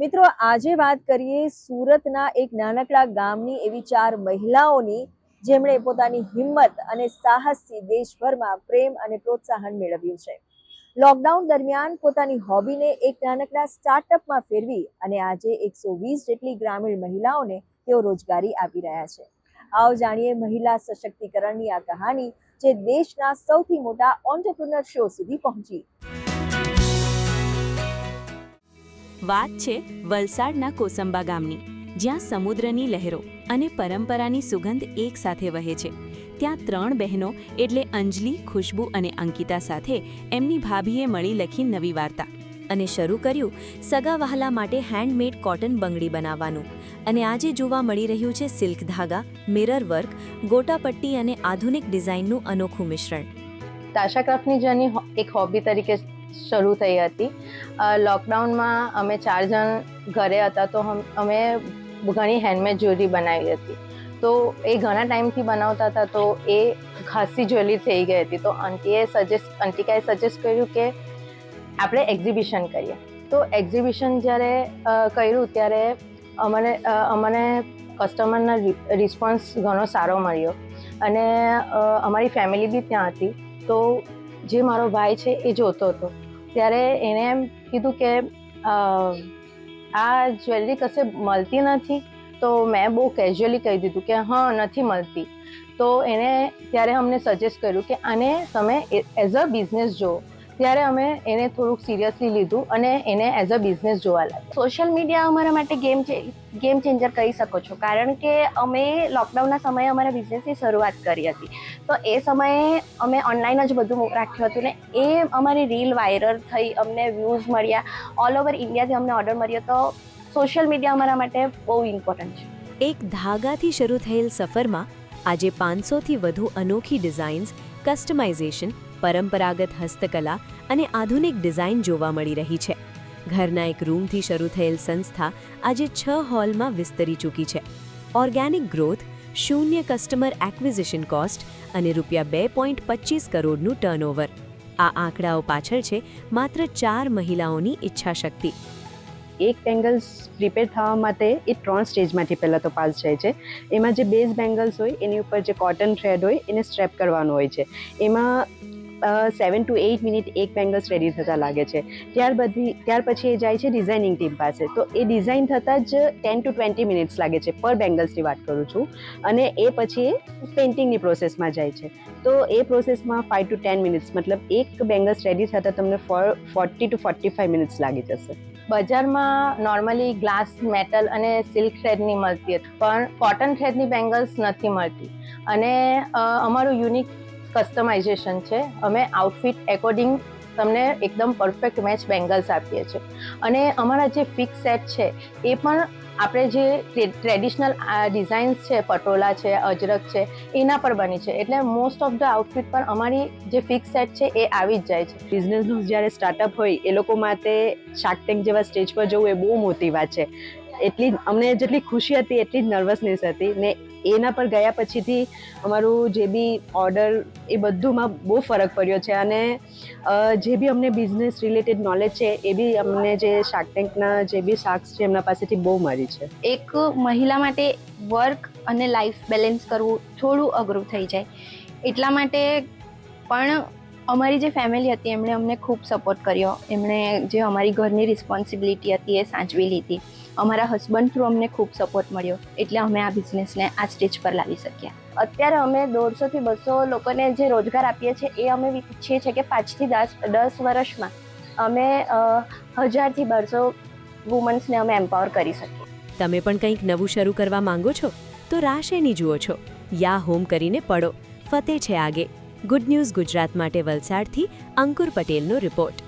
મિત્રો, આજે વાત કરીએ સુરતના એક નાનકડા ગામની એવી 4 મહિલાઓની જેમણે પોતાની હિંમત અને સાહસથી દેશભરમાં પ્રેમ અને પ્રોત્સાહન મેળવ્યું છે. લોકડાઉન દરમિયાન પોતાની હોબીને એક નાનકડા સ્ટાર્ટઅપમાં ફેરવી અને આજે 120 જેટલી ગ્રામીણ મહિલાઓને તેઓ રોજગારી આપી રહ્યા છે. આવો જાણીએ મહિલા સશક્તિકરણની આ કહાની જે દેશના સૌથી મોટા ઓન્ટરપ્રિન્યોર શો સુધી પહોંચી. વાત છે વલસાડના કોસંબા ગામની, જ્યાં સમુદ્રની લહેરો અને પરંપરાની સુગંધ એકસાથે વહે છે. ત્યાં 3 બહેનો એટલે અંજલિ, ખુશ્બુ અને અંકિતા સાથે એમની ભાભીએ મળી લખી નવી વાર્તા અને શરૂ કર્યું સગા વહાલા માટે હેન્ડમેડ કોટન બંગડી બનાવવાનું. અને આજે જોવા મળી રહ્યું છે સિલ્ક ધાગા, મિરર વર્ક, ગોટાપટ્ટી અને આધુનિક ડિઝાઇનનું અનોખું મિશ્રણ. તાશા ક્રાફ્ટની જર્ની એક હોબી તરીકે શરૂ થઈ હતી. લોકડાઉનમાં અમે 4 જણ ઘરે હતા, તો અમે ઘણી હેન્ડમેડ જ્વેલરી બનાવી હતી. તો એ ઘણા ટાઈમથી બનાવતા હતા, તો એ ખાસી જ્વેલરી થઈ ગઈ હતી. તો અંતિકાએ સજેસ્ટ કર્યું કે આપણે એક્ઝિબિશન કરીએ. તો એક્ઝિબિશન જ્યારે કર્યું ત્યારે અમને કસ્ટમરના રિસ્પોન્સ ઘણો સારો મળ્યો અને અમારી ફેમિલી બી ત્યાં હતી. તો જે મારો ભાઈ છે એ જોતો હતો, ત્યારે એણે એમ કીધું કે આ જ્વેલરી કશે મળતી નથી. તો મેં બહુ કેઝ્યુઅલી કહી દીધું કે હા, નથી મળતી. તો એણે ત્યારે અમને સજેસ્ટ કર્યું કે આને તમે એઝ અ બિઝનેસ જુઓ. ત્યારે અમે એને થોડુંક સિરિયસલી લીધું અને એને એઝ અ બિઝનેસ જોવા લાગ્યા. સોશિયલ મીડિયા અમારા માટે ગેમ ચેન્જર કહી શકો છો, કારણ કે અમે લોકડાઉનના સમયે અમારા બિઝનેસની શરૂઆત કરી હતી. તો એ સમયે અમે ઓનલાઈન જ બધું રાખ્યું હતું ને એ અમારી રીલ વાયરલ થઈ, અમને વ્યૂઝ મળ્યા, ઓલ ઓવર ઇન્ડિયાથી અમને ઓર્ડર મળ્યો. તો સોશિયલ મીડિયા અમારા માટે બહુ ઇમ્પોર્ટન્ટ છે. એક ધાગાથી શરૂ થયેલ સફરમાં આજે 500થી વધુ અનોખી ડિઝાઇન્સ, કસ્ટમાઇઝેશન, પરંપરાગત હસ્તકલા અને આધુનિક ડિઝાઇન જોવા મળી રહી છે. ઘરના એક રૂમથી શરૂ થયેલ સંસ્થા આજે 6 હોલમાં વિસ્તરી ચૂકી છે. ઓર્ગેનિક ગ્રોથ, શૂન્ય કસ્ટમર એક્વિઝિશન કોસ્ટ અને ₹2.25 કરોડનું ટર્નઓવર. આ આંકડાઓ પાછળ છે માત્ર 4 મહિલાઓની ઈચ્છાશક્તિ. એક બેંગલ્સ પ્રિપેર થવા માટે એ 3 સ્ટેજમાંથી પહેલાં તો પાસ જાય છે. એમાં જે બેઝ બેંગલ્સ હોય એની ઉપર જે કોટન થ્રેડ હોય એને સ્ટ્રેપ કરવાનું હોય છે. એમાં 7 to 8 મિનિટ એક બેંગલ્સ રેડી થતાં લાગે છે. ત્યાર પછી એ જાય છે ડિઝાઇનિંગ ટીમ પાસે. તો એ ડિઝાઇન થતાં જ 10 to 20 મિનિટ્સ લાગે છે, પર બેંગલ્સની વાત કરું છું. અને એ પછી એ પેઇન્ટિંગની પ્રોસેસમાં જાય છે. તો એ પ્રોસેસમાં 5 to 10 મિનિટ્સ, મતલબ એક બેંગલ્સ રેડી થતાં તમને 40 to 45 મિનિટ્સ લાગી જશે. બજારમાં નોર્મલી ગ્લાસ, મેટલ અને સિલ્ક થ્રેડની મળતી હતી, પણ કોટન થ્રેડની બેંગલ્સ નથી મળતી. અને અમારું યુનિક કસ્ટમાઇઝેશન છે. અમે આઉટફિટ એકોર્ડિંગ તમને એકદમ પરફેક્ટ મેચ બેંગલ્સ આપીએ છીએ. અને અમારા જે ફિક્સ સેટ છે એ પણ આપણે જે ટ્રેડિશનલ ડિઝાઇન્સ છે, પટોલા છે, અજરક છે, એના પર બની છે. એટલે મોસ્ટ ઓફ ધ આઉટફિટ પર અમારી જે ફિક્સ સેટ છે એ આવી જ જાય છે. બિઝનેસનું જ્યારે સ્ટાર્ટઅપ હોય એ લોકો માટે શાર્ક ટેન્ક જેવા સ્ટેજ પર જવું એ બહુ મોટી વાત છે. એટલી અમને જેટલી ખુશી હતી એટલી જ નર્વસનેસ હતી. ને એના પર ગયા પછીથી અમારું જે બી ઓર્ડર એ બધુંમાં બહુ ફરક પડ્યો છે. અને જે બી અમને બિઝનેસ રિલેટેડ નોલેજ છે એ બી અમને જે શાર્ક ટેન્કના જે બી શાર્ક્સ છે એમના પાસેથી બહુ મળી છે. એક મહિલા માટે વર્ક અને લાઈફ બેલેન્સ કરવું થોડું અઘરું થઈ જાય. એટલા માટે પણ અમારી જે ફેમિલી હતી એમણે અમને ખૂબ સપોર્ટ કર્યો. એમણે જે અમારી ઘરની રિસ્પોન્સિબિલિટી હતી એ સાચવી લીધી. અમારા હસબન્ડ થ્રુ અમને ખૂબ સપોર્ટ મળ્યો, એટલે અમે આ બિઝનેસને આ સ્ટેજ પર લાવી શક્યા. અત્યારે અમે 150 થી 200 લોકોને જે રોજગાર આપીએ છીએ એ અમે ઈચ્છીએ છીએ કે 5 થી 10 વર્ષમાં અમે 1000 થી 1200 વુમન્સને અમે એમ્પાવર કરી શકીએ. તમે પણ કંઈક નવું શરૂ કરવા માંગો છો તો રાહ શેની જુઓ છો? યા હોમ કરીને પડો, ફતેહ છે આગે. ગુડ ન્યૂઝ ગુજરાત માટે વલસાડથી અંકુર પટેલનો રિપોર્ટ.